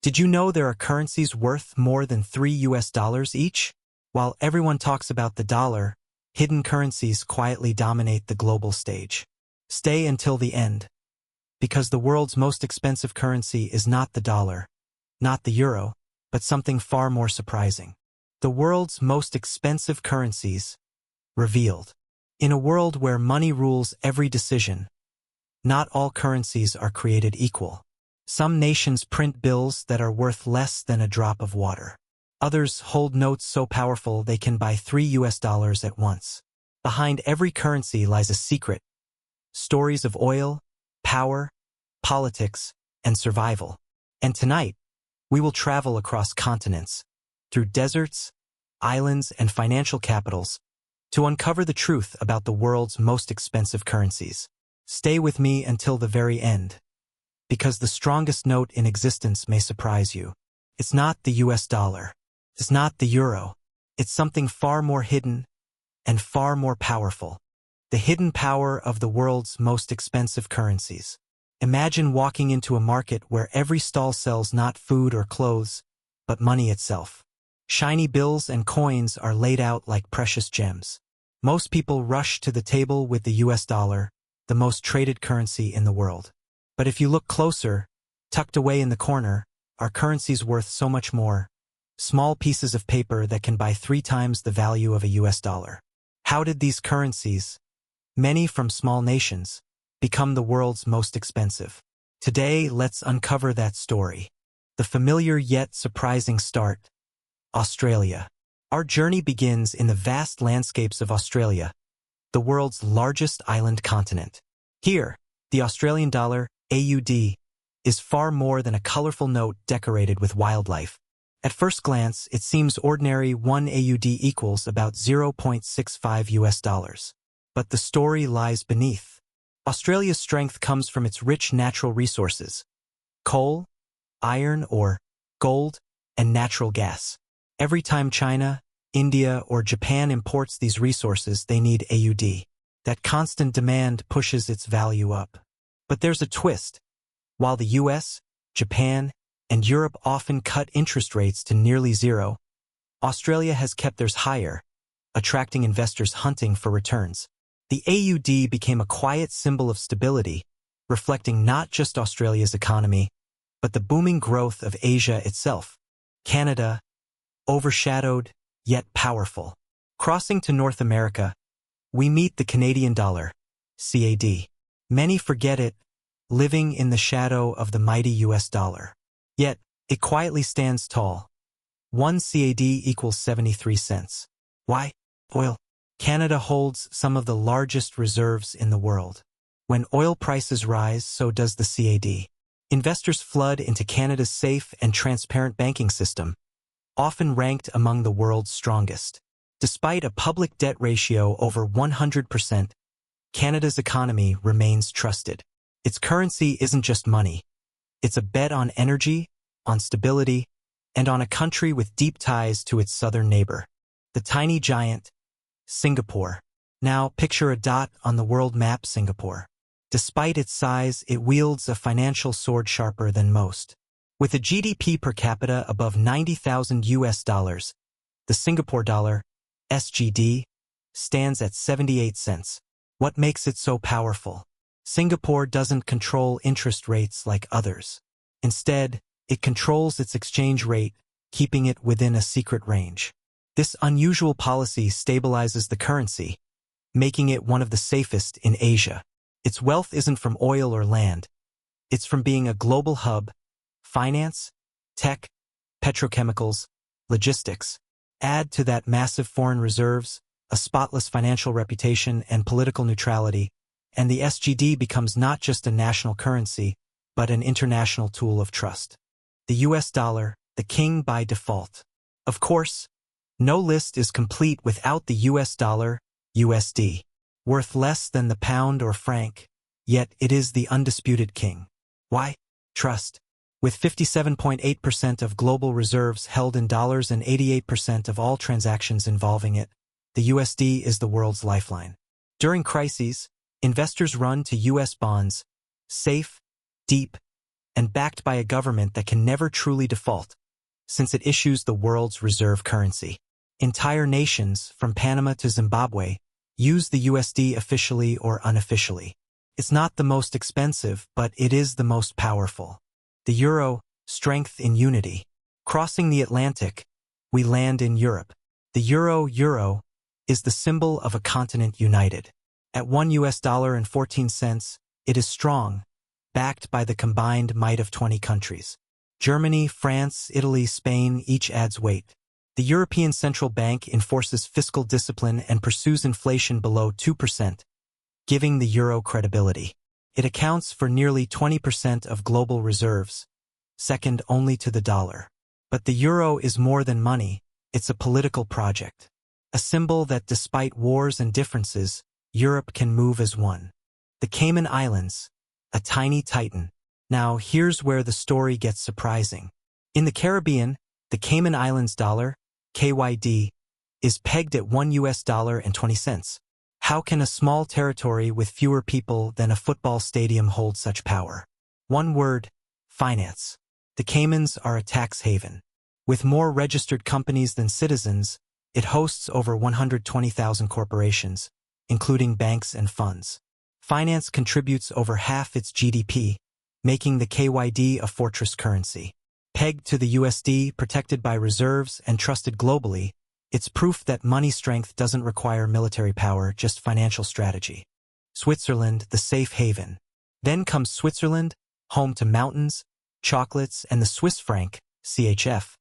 Did you know there are currencies worth more than $3 each? While everyone talks about the dollar, hidden currencies quietly dominate the global stage. Stay until the end, because the world's most expensive currency is not the dollar, not the euro, but something far more surprising. The world's most expensive currencies, revealed. In a world where money rules every decision, not all currencies are created equal. Some nations print bills that are worth less than a drop of water. Others hold notes so powerful they can buy $3 at once. Behind every currency lies a secret. Stories of oil, power, politics, and survival. And tonight, we will travel across continents, through deserts, islands, and financial capitals, to uncover the truth about the world's most expensive currencies. Stay with me until the very end, because the strongest note in existence may surprise you. It's not the US dollar. It's not the euro. It's something far more hidden and far more powerful. The hidden power of the world's most expensive currencies. Imagine walking into a market where every stall sells not food or clothes, but money itself. Shiny bills and coins are laid out like precious gems. Most people rush to the table with the US dollar, the most traded currency in the world. But if you look closer, tucked away in the corner, are currencies worth so much more. Small pieces of paper that can buy 3 times the value of a US dollar. How did these currencies, many from small nations, become the world's most expensive? Today, let's uncover that story. The familiar yet surprising start. Australia. Our journey begins in the vast landscapes of Australia, the world's largest island continent. Here, the Australian dollar, AUD, is far more than a colorful note decorated with wildlife. At first glance, it seems ordinary. 1 AUD equals about 0.65 US dollars. But the story lies beneath. Australia's strength comes from its rich natural resources: coal, iron ore, gold, and natural gas. Every time China, India, or Japan imports these resources, they need AUD. That constant demand pushes its value up. But there's a twist. While the US, Japan, and Europe often cut interest rates to nearly zero, Australia has kept theirs higher, attracting investors hunting for returns. The AUD became a quiet symbol of stability, reflecting not just Australia's economy, but the booming growth of Asia itself. Canada, overshadowed yet powerful. Crossing to North America, we meet the Canadian dollar, CAD. Many forget it, living in the shadow of the mighty US dollar. Yet, it quietly stands tall. 1 CAD equals 73 cents. Why? Oil. Canada holds some of the largest reserves in the world. When oil prices rise, so does the CAD. Investors flood into Canada's safe and transparent banking system, often ranked among the world's strongest. Despite a public debt ratio over 100%, Canada's economy remains trusted. Its currency isn't just money. It's a bet on energy, on stability, and on a country with deep ties to its southern neighbor. The tiny giant, Singapore. Now picture a dot on the world map. Singapore. Despite its size, it wields a financial sword sharper than most. With a GDP per capita above 90,000 US dollars, the Singapore dollar, SGD, stands at 78 cents. What makes it so powerful? Singapore doesn't control interest rates like others. Instead, it controls its exchange rate, keeping it within a secret range. This unusual policy stabilizes the currency, making it one of the safest in Asia. Its wealth isn't from oil or land. It's from being a global hub: finance, tech, petrochemicals, logistics. Add to that massive foreign reserves, a spotless financial reputation, and political neutrality, and the SGD becomes not just a national currency, but an international tool of trust. The US dollar, the king by default. Of course, no list is complete without the US dollar, USD. Worth less than the pound or franc, yet it is the undisputed king. Why? Trust. With 57.8% of global reserves held in dollars and 88% of all transactions involving it, the USD is the world's lifeline. During crises, investors run to US bonds, safe, deep, and backed by a government that can never truly default, since it issues the world's reserve currency. Entire nations, from Panama to Zimbabwe, use the USD officially or unofficially. It's not the most expensive, but it is the most powerful. The euro, strength in unity. Crossing the Atlantic, we land in Europe. The euro is the symbol of a continent united. At $1.14, it is strong, backed by the combined might of 20 countries. Germany, France, Italy, Spain each adds weight. The European Central Bank enforces fiscal discipline and pursues inflation below 2%, giving the euro credibility. It accounts for nearly 20% of global reserves, second only to the dollar. But the euro is more than money, it's a political project. A symbol that despite wars and differences, Europe can move as one. The Cayman Islands, a tiny titan. Now here's where the story gets surprising. In the Caribbean, the Cayman Islands dollar, KYD, is pegged at $1.20. How can a small territory with fewer people than a football stadium hold such power? One word: finance. The Caymans are a tax haven. With more registered companies than citizens, it hosts over 120,000 corporations, including banks and funds. Finance contributes over half its GDP, making the KYD a fortress currency. Pegged to the USD, protected by reserves, and trusted globally, it's proof that money strength doesn't require military power, just financial strategy. Switzerland, the safe haven. Then comes Switzerland, home to mountains, chocolates, and the Swiss franc, CHF,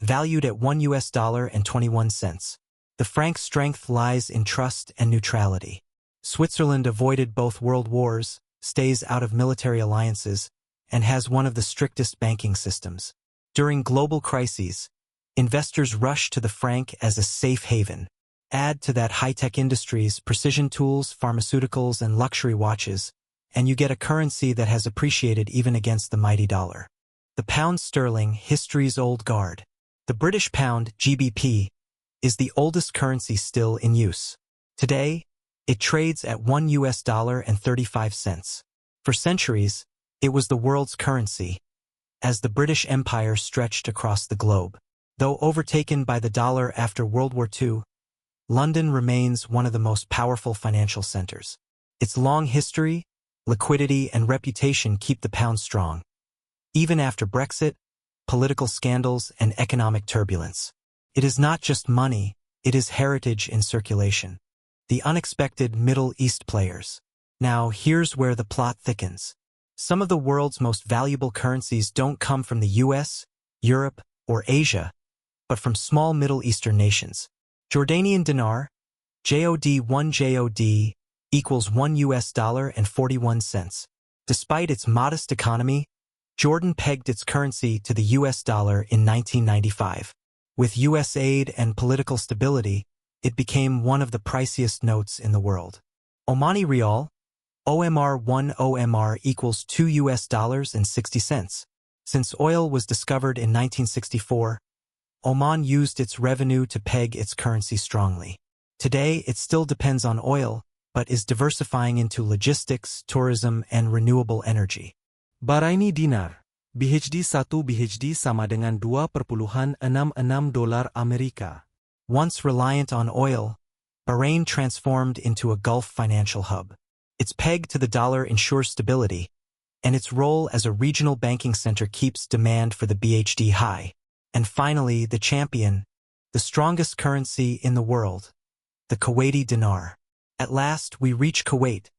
valued at $1.21. The franc's strength lies in trust and neutrality. Switzerland avoided both world wars, stays out of military alliances, and has one of the strictest banking systems. During global crises, investors rush to the franc as a safe haven. Add to that high-tech industries, precision tools, pharmaceuticals, and luxury watches, and you get a currency that has appreciated even against the mighty dollar. The pound sterling, history's old guard. The British pound, GBP, is the oldest currency still in use. Today, it trades at $1.35. For centuries, it was the world's currency, as the British Empire stretched across the globe. Though overtaken by the dollar after World War II, London remains one of the most powerful financial centers. Its long history, liquidity, and reputation keep the pound strong, even after Brexit, political scandals, and economic turbulence. It is not just money, it is heritage in circulation. The unexpected Middle East players. Now here's where the plot thickens. Some of the world's most valuable currencies don't come from the US, Europe, or Asia, but from small Middle Eastern nations. Jordanian dinar, JOD 1 JOD, equals $1.41. Despite its modest economy, Jordan pegged its currency to the US dollar in 1995. With US aid and political stability, it became one of the priciest notes in the world. Omani Rial, OMR 1 OMR equals $2.60. Since oil was discovered in 1964, Oman used its revenue to peg its currency strongly. Today, it still depends on oil, but is diversifying into logistics, tourism, and renewable energy. Bahraini dinar, BHD 1 BHD sama dengan $2.66 Amerika. Once reliant on oil, Bahrain transformed into a Gulf financial hub. Its peg to the dollar ensures stability, and its role as a regional banking center keeps demand for the BHD high. And finally, the champion, the strongest currency in the world, the Kuwaiti dinar. At last, we reach Kuwait,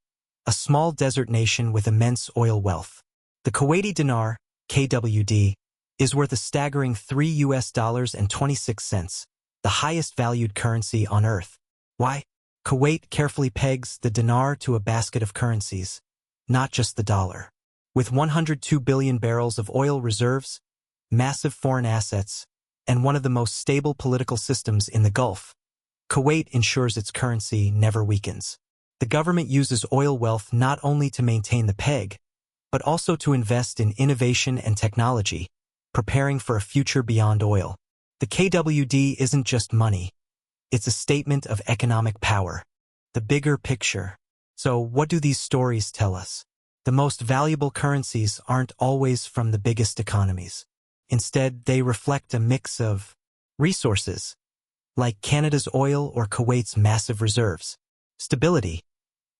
a small desert nation with immense oil wealth. The Kuwaiti dinar, KWD, is worth a staggering $3.26, the highest valued currency on earth. Why? Kuwait carefully pegs the dinar to a basket of currencies, not just the dollar. With 102 billion barrels of oil reserves, massive foreign assets, and one of the most stable political systems in the Gulf, Kuwait ensures its currency never weakens. The government uses oil wealth not only to maintain the peg, but also to invest in innovation and technology, preparing for a future beyond oil. The KWD isn't just money. It's a statement of economic power, the bigger picture. So what do these stories tell us? The most valuable currencies aren't always from the biggest economies. Instead, they reflect a mix of resources, like Canada's oil or Kuwait's massive reserves; stability,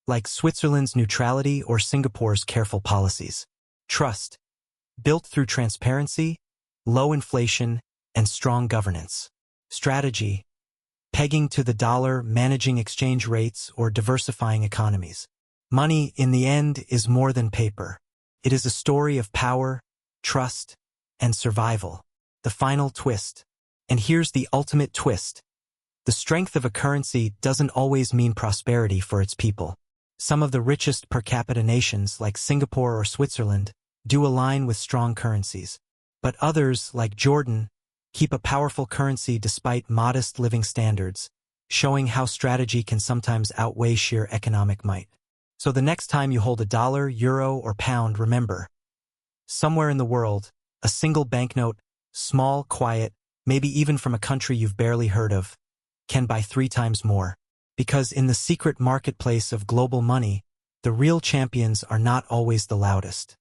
like Switzerland's neutrality or Singapore's careful policies; trust, built through transparency, low inflation, and strong governance; strategy, pegging to the dollar, managing exchange rates, or diversifying economies. Money, in the end, is more than paper. It is a story of power, trust, and survival. The final twist. And here's the ultimate twist. The strength of a currency doesn't always mean prosperity for its people. Some of the richest per capita nations, like Singapore or Switzerland, do align with strong currencies. But others, like Jordan, keep a powerful currency despite modest living standards, showing how strategy can sometimes outweigh sheer economic might. So the next time you hold a dollar, euro, or pound, remember, somewhere in the world, a single banknote, small, quiet, maybe even from a country you've barely heard of, can buy 3 times more. Because in the secret marketplace of global money, the real champions are not always the loudest.